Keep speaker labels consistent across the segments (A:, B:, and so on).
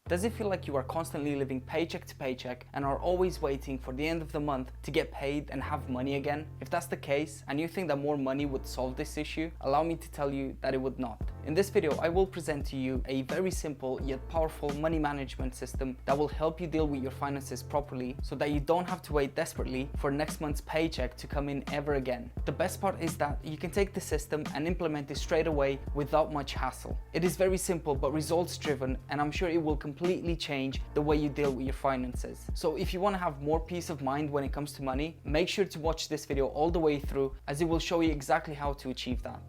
A: Does it feel like you are constantly living paycheck to paycheck and are always waiting for the end of the month to get paid and have money again? If that's the case and you think that more money would solve this issue, allow me to tell you that it would not. In this video, I will present to you a very simple yet powerful money management system that will help you deal with your finances properly so that you don't have to wait desperately for next month's paycheck to come in ever again. The best part is that you can take the system and implement it straight away without much hassle. It is very simple but results driven, and I'm sure it will completely change the way you deal with your finances. So if you want to have more peace of mind when it comes to money, make sure to watch this video all the way through, as it will show you exactly how to achieve that.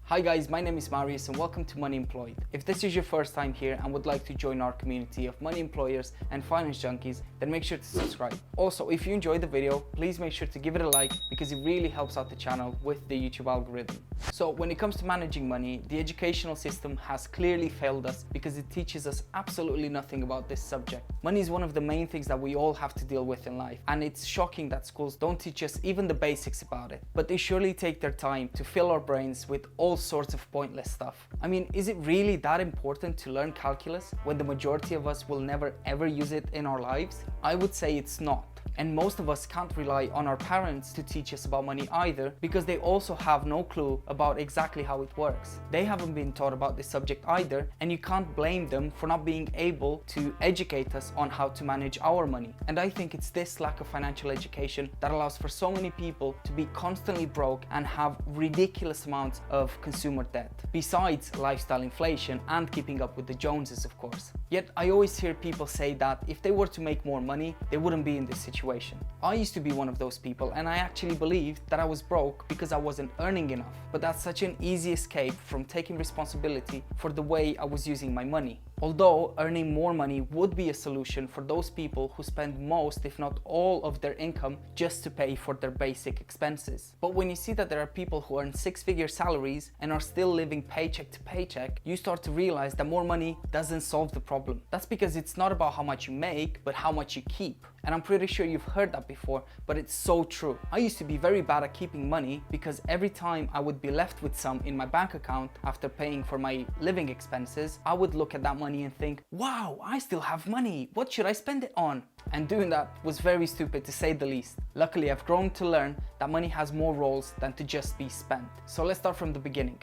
A: Hi guys, my name is Marius and welcome to Money Employed. If this is your first time here and would like to join our community of money employers and finance junkies, then make sure to subscribe. Also, if you enjoyed the video, please make sure to give it a like because it really helps out the channel with the YouTube algorithm. So when it comes to managing money, the educational system has clearly failed us because it teaches us absolutely nothing about this subject. Money is one of the main things that we all have to deal with in life, and it's shocking that schools don't teach us even the basics about it. But they surely take their time to fill our brains with all sorts of pointless stuff. I mean, is it really that important to learn calculus when the majority of us will never ever use it in our lives? I would say it's not. And most of us can't rely on our parents to teach us about money either, because they also have no clue about exactly how it works. They haven't been taught about this subject either, and you can't blame them for not being able to educate us on how to manage our money. And I think it's this lack of financial education that allows for so many people to be constantly broke and have ridiculous amounts of consumer debt, besides lifestyle inflation and keeping up with the Joneses, of course. Yet I always hear people say that if they were to make more money, they wouldn't be in this situation. I used to be one of those people, and I actually believed that I was broke because I wasn't earning enough. But that's such an easy escape from taking responsibility for the way I was using my money. Although earning more money would be a solution for those people who spend most, if not all, of their income just to pay for their basic expenses. But when you see that there are people who earn six-figure salaries and are still living paycheck to paycheck, you start to realize that more money doesn't solve the problem. That's because it's not about how much you make, but how much you keep. And I'm pretty sure you've heard that before, but it's so true. I used to be very bad at keeping money because every time I would be left with some in my bank account after paying for my living expenses, I would look at that money and think, wow, I still have money. What should I spend it on? And doing that was very stupid, to say the least. Luckily, I've grown to learn that money has more roles than to just be spent. So let's start from the beginning.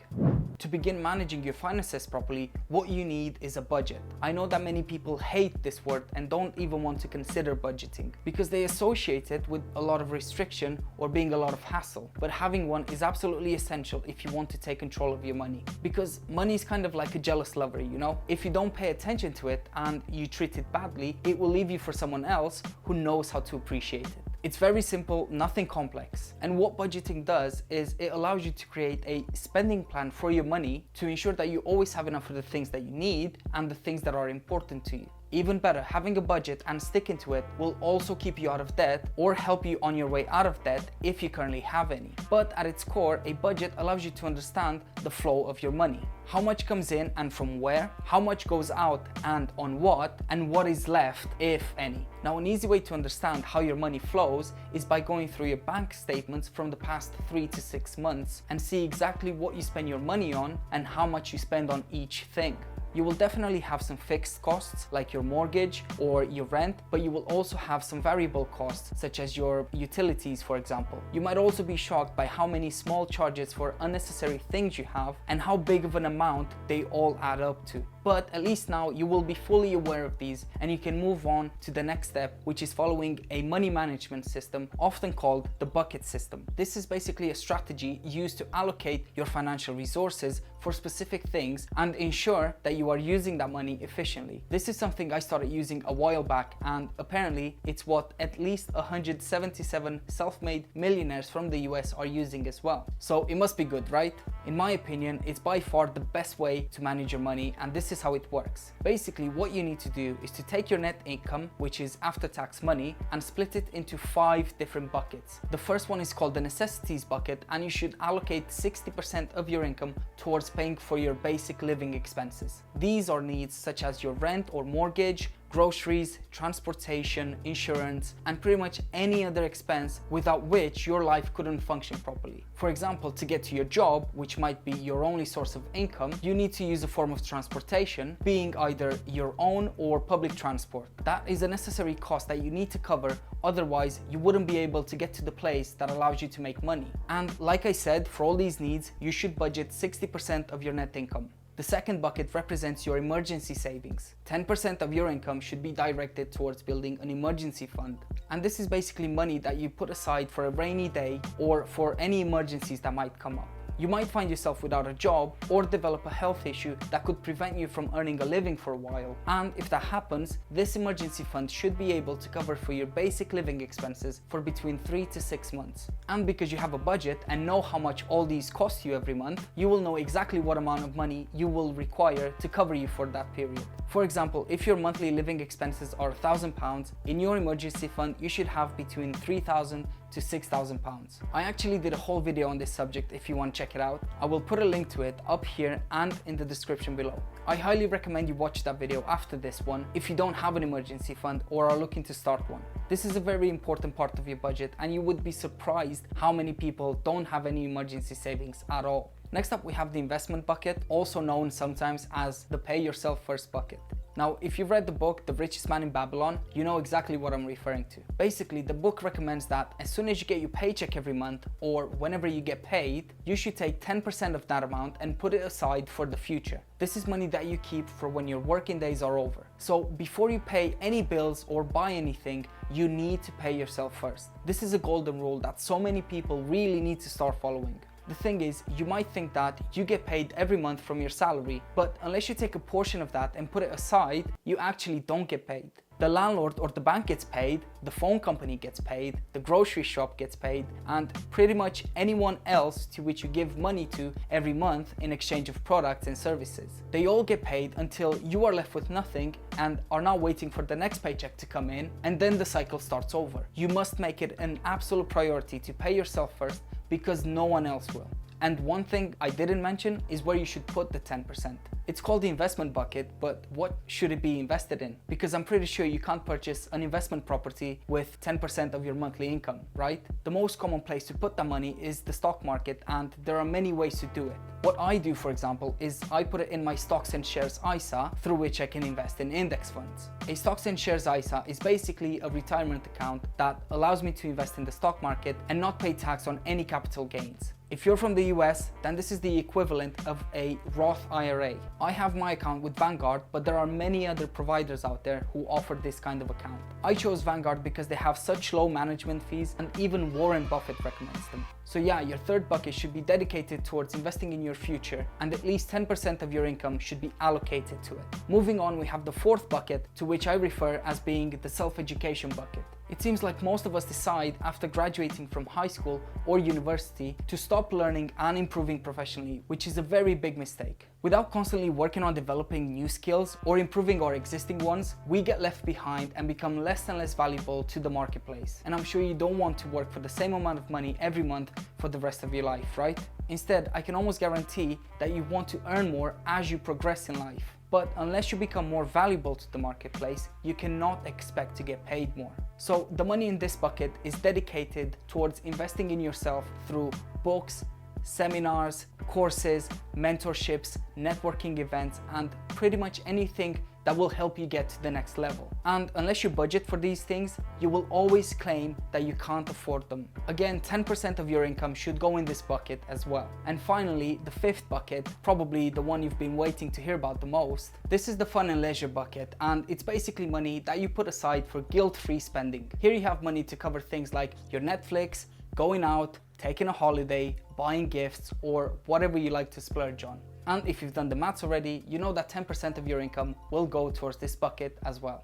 A: To begin managing your finances properly, what you need is a budget. I know that many people hate this word and don't even want to consider budgeting because they associate it with a lot of restriction or being a lot of hassle. But having one is absolutely essential if you want to take control of your money, because money is kind of like a jealous lover, you know? If you don't pay attention to it and you treat it badly, it will leave you for someone else who knows how to appreciate it. It's very simple, nothing complex. And what budgeting does is it allows you to create a spending plan for your money to ensure that you always have enough for the things that you need and the things that are important to you. Even better, having a budget and sticking to it will also keep you out of debt or help you on your way out of debt if you currently have any. But at its core, a budget allows you to understand the flow of your money. How much comes in and from where, how much goes out and on what, and what is left, if any. Now, an easy way to understand how your money flows is by going through your bank statements from the past 3 to 6 months and see exactly what you spend your money on and how much you spend on each thing. You will definitely have some fixed costs like your mortgage or your rent, but you will also have some variable costs such as your utilities, for example. You might also be shocked by how many small charges for unnecessary things you have and how big of an amount they all add up to. But at least now you will be fully aware of these and you can move on to the next step, which is following a money management system, often called the bucket system. This is basically a strategy used to allocate your financial resources for specific things and ensure that you are using that money efficiently. This is something I started using a while back, and apparently it's what at least 177 self-made millionaires from the US are using as well. So it must be good, right? In my opinion, it's by far the best way to manage your money, and this is how it works. Basically, what you need to do is to take your net income, which is after-tax money, and split it into 5 different buckets. The first one is called the necessities bucket, and you should allocate 60% of your income towards paying for your basic living expenses. These are needs such as your rent or mortgage, groceries, transportation, insurance, and pretty much any other expense without which your life couldn't function properly. For example, to get to your job, which might be your only source of income, you need to use a form of transportation, being either your own or public transport. That is a necessary cost that you need to cover, otherwise you wouldn't be able to get to the place that allows you to make money. And like I said, for all these needs, you should budget 60% of your net income. The second bucket represents your emergency savings. 10% of your income should be directed towards building an emergency fund. And this is basically money that you put aside for a rainy day or for any emergencies that might come up. You might find yourself without a job or develop a health issue that could prevent you from earning a living for a while. And if that happens, this emergency fund should be able to cover for your basic living expenses for between 3 to 6 months. And because you have a budget and know how much all these cost you every month, you will know exactly what amount of money you will require to cover you for that period. For example, if your monthly living expenses are £1,000, in your emergency fund you should have between £3,000 to £6,000. I actually did a whole video on this subject if you want to check it out. I will put a link to it up here and in the description below. I highly recommend you watch that video after this one if you don't have an emergency fund or are looking to start one. This is a very important part of your budget and you would be surprised how many people don't have any emergency savings at all. Next up, we have the investment bucket, also known sometimes as the pay yourself first bucket. Now, if you've read the book, The Richest Man in Babylon, you know exactly what I'm referring to. Basically, the book recommends that as soon as you get your paycheck every month or whenever you get paid, you should take 10% of that amount and put it aside for the future. This is money that you keep for when your working days are over. So before you pay any bills or buy anything, you need to pay yourself first. This is a golden rule that so many people really need to start following. The thing is, you might think that you get paid every month from your salary, but unless you take a portion of that and put it aside, you actually don't get paid. The landlord or the bank gets paid, the phone company gets paid, the grocery shop gets paid, and pretty much anyone else to which you give money to every month in exchange of products and services. They all get paid until you are left with nothing and are now waiting for the next paycheck to come in, and then the cycle starts over. You must make it an absolute priority to pay yourself first because no one else will. And one thing I didn't mention is where you should put the 10%. It's called the investment bucket, but what should it be invested in? Because I'm pretty sure you can't purchase an investment property with 10% of your monthly income, right? The most common place to put that money is the stock market, and there are many ways to do it. What I do, for example, is I put it in my stocks and shares ISA, through which I can invest in index funds. A stocks and shares ISA is basically a retirement account that allows me to invest in the stock market and not pay tax on any capital gains. If you're from the US, then this is the equivalent of a Roth IRA. I have my account with Vanguard, but there are many other providers out there who offer this kind of account. I chose Vanguard because they have such low management fees, and even Warren Buffett recommends them. So yeah, your third bucket should be dedicated towards investing in your future, and at least 10% of your income should be allocated to it. Moving on, we have the fourth bucket, to which I refer as being the self-education bucket. It seems like most of us decide after graduating from high school or university to stop learning and improving professionally, which is a very big mistake. Without constantly working on developing new skills or improving our existing ones, we get left behind and become less and less valuable to the marketplace. And I'm sure you don't want to work for the same amount of money every month for the rest of your life, right? Instead, I can almost guarantee that you want to earn more as you progress in life. But unless you become more valuable to the marketplace, you cannot expect to get paid more. So the money in this bucket is dedicated towards investing in yourself through books, seminars, courses, mentorships, networking events, and pretty much anything that will help you get to the next level. And unless you budget for these things, you will always claim that you can't afford them. Again, 10% of your income should go in this bucket as well. And finally, the fifth bucket, probably the one you've been waiting to hear about the most. This is the fun and leisure bucket, and it's basically money that you put aside for guilt-free spending. Here you have money to cover things like your Netflix, going out, taking a holiday, buying gifts, or whatever you like to splurge on. And if you've done the maths already, you know that 10% of your income will go towards this bucket as well.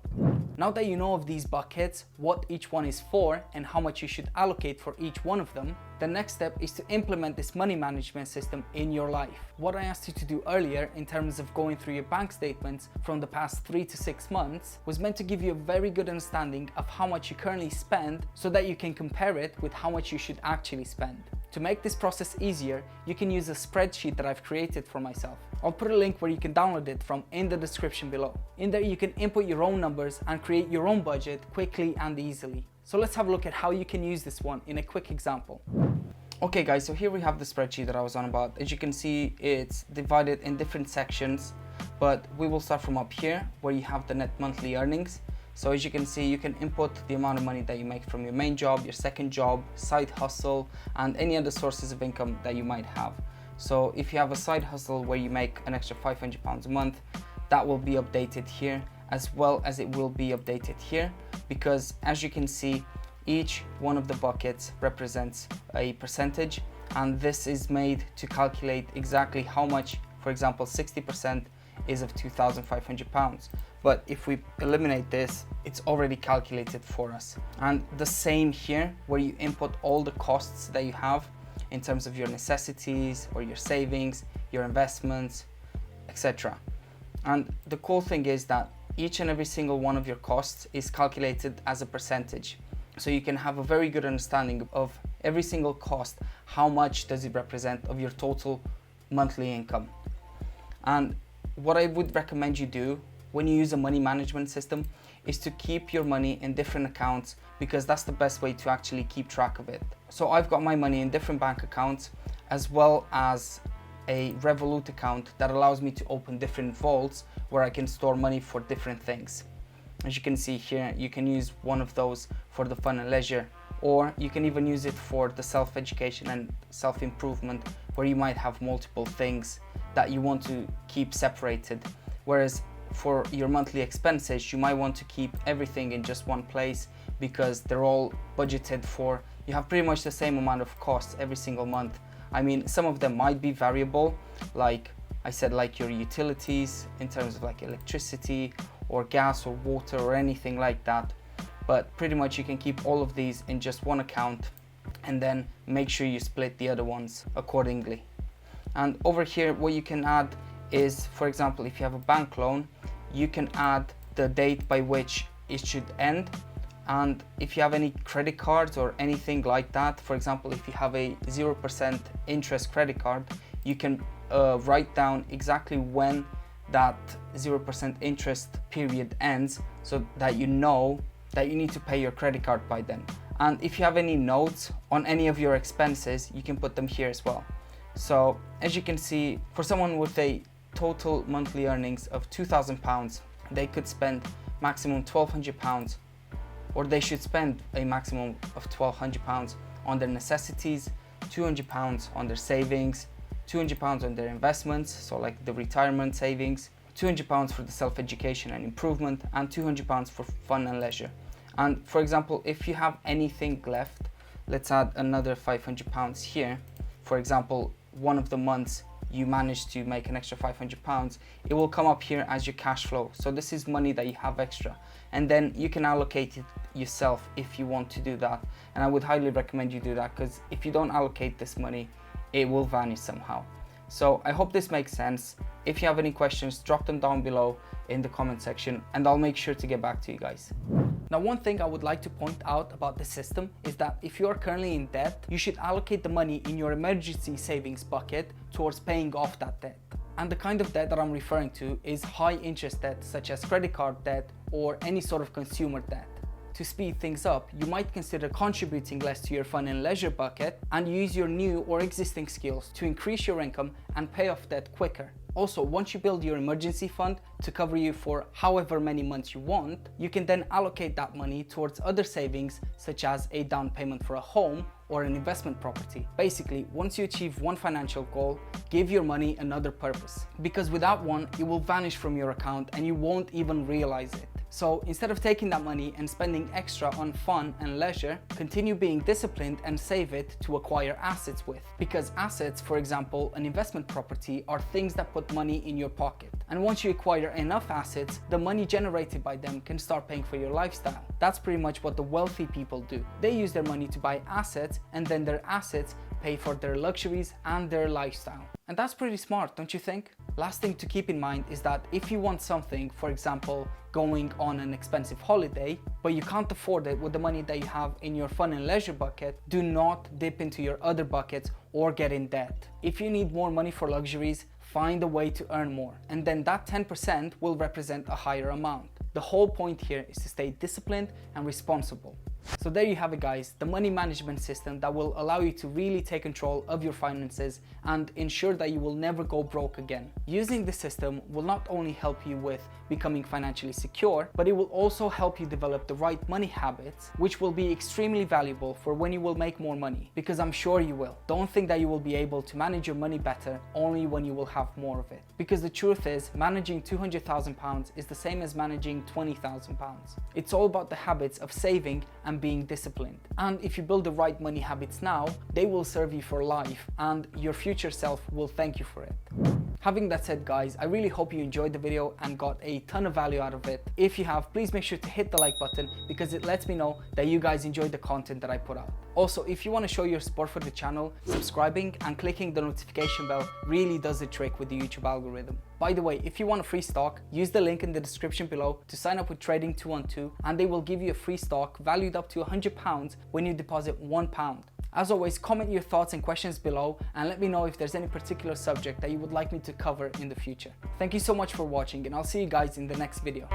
A: Now that you know of these buckets, what each one is for, and how much you should allocate for each one of them, the next step is to implement this money management system in your life. What I asked you to do earlier in terms of going through your bank statements from the past 3 to 6 months was meant to give you a very good understanding of how much you currently spend so that you can compare it with how much you should actually spend. To make this process easier, you can use a spreadsheet that I've created for myself. I'll put a link where you can download it from in the description below. In there you can input your own numbers and create your own budget quickly and easily. So let's have a look at how you can use this one in a quick example. Okay guys, so here we have the spreadsheet that I was on about. As you can see, it's divided in different sections, but we will start from up here where you have the net monthly earnings. So as you can see, you can input the amount of money that you make from your main job, your second job, side hustle, and any other sources of income that you might have. So if you have a side hustle where you make an extra £500 a month, that will be updated here, as well as it will be updated here, because as you can see, each one of the buckets represents a percentage, and this is made to calculate exactly how much, for example, 60% is of £2,500. But if we eliminate this, it's already calculated for us. And the same here, where you input all the costs that you have in terms of your necessities or your savings, your investments, etc. And the cool thing is that each and every single one of your costs is calculated as a percentage. So you can have a very good understanding of every single cost, how much does it represent of your total monthly income. And what I would recommend you do when you use a money management system is to keep your money in different accounts, because that's the best way to actually keep track of it. So I've got my money in different bank accounts, as well as a Revolut account that allows me to open different vaults where I can store money for different things. As you can see here, you can use one of those for the fun and leisure, or you can even use it for the self-education and self-improvement, where you might have multiple things that you want to keep separated. Whereas for your monthly expenses, you might want to keep everything in just one place, because they're all budgeted for. You have pretty much the same amount of costs every single month. I mean, some of them might be variable, like I said, like your utilities in terms of like electricity or gas or water or anything like that. But pretty much you can keep all of these in just one account, and then make sure you split the other ones accordingly. And over here, what you can add is, for example, if you have a bank loan, you can add the date by which it should end. And if you have any credit cards or anything like that, for example, if you have a 0% interest credit card, you can write down exactly when that 0% interest period ends, so that you know that you need to pay your credit card by then. And if you have any notes on any of your expenses, you can put them here as well. So as you can see, for someone with a total monthly earnings of £2,000, they could spend maximum £1,200, or they should spend a maximum of £1,200 on their necessities, £200 on their savings, £200 on their investments, so like the retirement savings, £200 for the self-education and improvement, and £200 for fun and leisure. And for example, if you have anything left, let's add another £500 here. For example, one of the months you manage to make an extra £500, it will come up here as your cash flow. So this is money that you have extra, and then you can allocate it yourself if you want to do that. And I would highly recommend you do that, because if you don't allocate this money, it will vanish somehow. So I hope this makes sense. If you have any questions, drop them down below in the comment section, and I'll make sure to get back to you guys. Now, one thing I would like to point out about the system is that if you are currently in debt, you should allocate the money in your emergency savings bucket towards paying off that debt. And the kind of debt that I'm referring to is high interest debt, such as credit card debt or any sort of consumer debt. To speed things up, you might consider contributing less to your fun and leisure bucket and use your new or existing skills to increase your income and pay off debt quicker. Also, once you build your emergency fund to cover you for however many months you want, you can then allocate that money towards other savings, such as a down payment for a home or an investment property. Basically, once you achieve one financial goal, give your money another purpose, because without one, it will vanish from your account and you won't even realize it. So instead of taking that money and spending extra on fun and leisure, continue being disciplined and save it to acquire assets with. Because assets, for example, an investment property, are things that put money in your pocket. And once you acquire enough assets, the money generated by them can start paying for your lifestyle. That's pretty much what the wealthy people do. They use their money to buy assets, and then their assets pay for their luxuries and their lifestyle. And that's pretty smart, don't you think? Last thing to keep in mind is that if you want something, for example, going on an expensive holiday, but you can't afford it with the money that you have in your fun and leisure bucket, do not dip into your other buckets or get in debt. If you need more money for luxuries, find a way to earn more, and then that 10% will represent a higher amount. The whole point here is to stay disciplined and responsible. So there you have it, guys, the money management system that will allow you to really take control of your finances and ensure that you will never go broke again. Using the system will not only help you with becoming financially secure, but it will also help you develop the right money habits, which will be extremely valuable for when you will make more money, because I'm sure you will. Don't think that you will be able to manage your money better only when you will have more of it, because the truth is, managing £200,000 is the same as managing £20,000. It's all about the habits of saving and being disciplined. And if you build the right money habits now, they will serve you for life and your future self will thank you for it. Having that said, guys, I really hope you enjoyed the video and got a ton of value out of it. If you have, please make sure to hit the like button because it lets me know that you guys enjoyed the content that I put out. Also, if you want to show your support for the channel, subscribing and clicking the notification bell really does the trick with the YouTube algorithm. By the way, if you want a free stock, use the link in the description below to sign up with Trading 212 and they will give you a free stock valued up to £100 when you deposit £1. As always, comment your thoughts and questions below and let me know if there's any particular subject that you would like me to cover in the future. Thank you so much for watching and I'll see you guys in the next video.